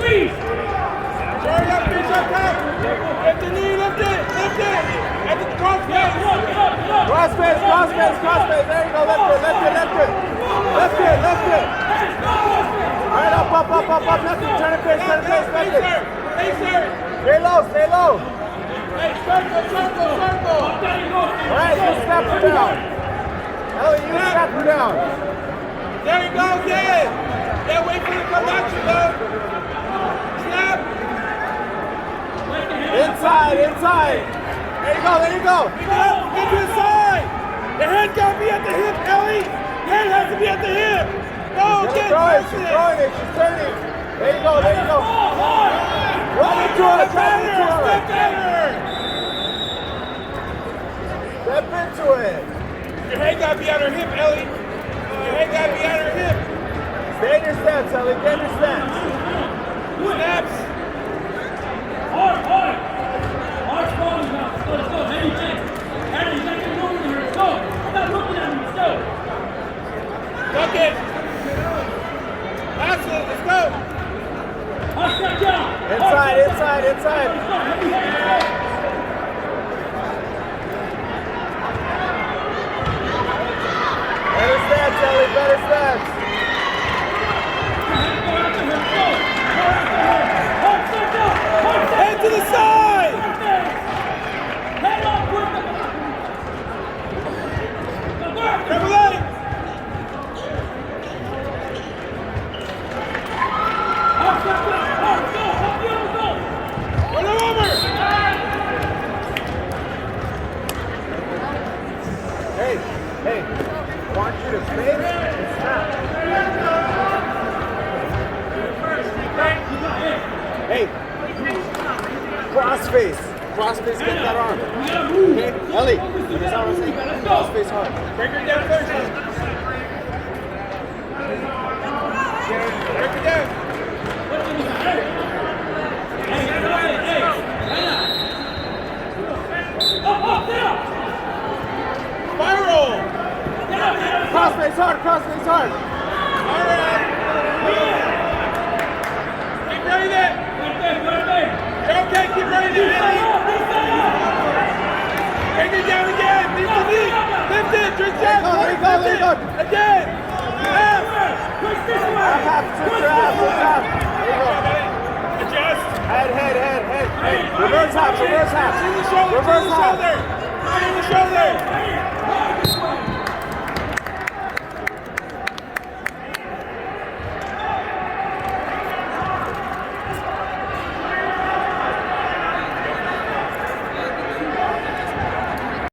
Hurry up, bitch, up top. Lift the knee, lift it. At the cross face. Cross face. There you go, lift it. Lift it. Right up. Nothing. Turn it face, lift it. Hey, sir. Stay low. Hey, circle. All right, you step her down. Ellie, you step her down. There you go, yeah, wait for it to come at you, though. Snap. Inside. There you go. Get to the side. The head got to be at the hip, Ellie. Head has to be at the hip. Go, get it. She's throwing it. She's turning. There you go. Run into her. Step into it. Your head got to be at her hip, Ellie. Your head got to be at her hip. Stay in your steps, Ellie. Get in your steps. Snaps. Hard. Hard spawning now. Let's go. Heavy thing. Heavy, you got to get over here. Let's go. Stop looking at me. Let's go. Duck it. Pass it. Let's go. Hard step down. Inside. Let's go. Heavy, heavy. Better steps, Ellie. Better steps. Head to the side. Head up. Grab a leg. Run over. Hey. Want you to face and snap. Hey. Cross face, get that arm. Okay? Ellie, that's how I was saying. Cross face hard. Break her down first. Break her down. Spiral. Cross face hard. All right. Keep breathing. You're okay, keep breathing. Bring it down again. Lift it. Drink down. There you go. Again. Half. There you go. Adjust. Head. Reverse half. See the shoulder. See the shoulder.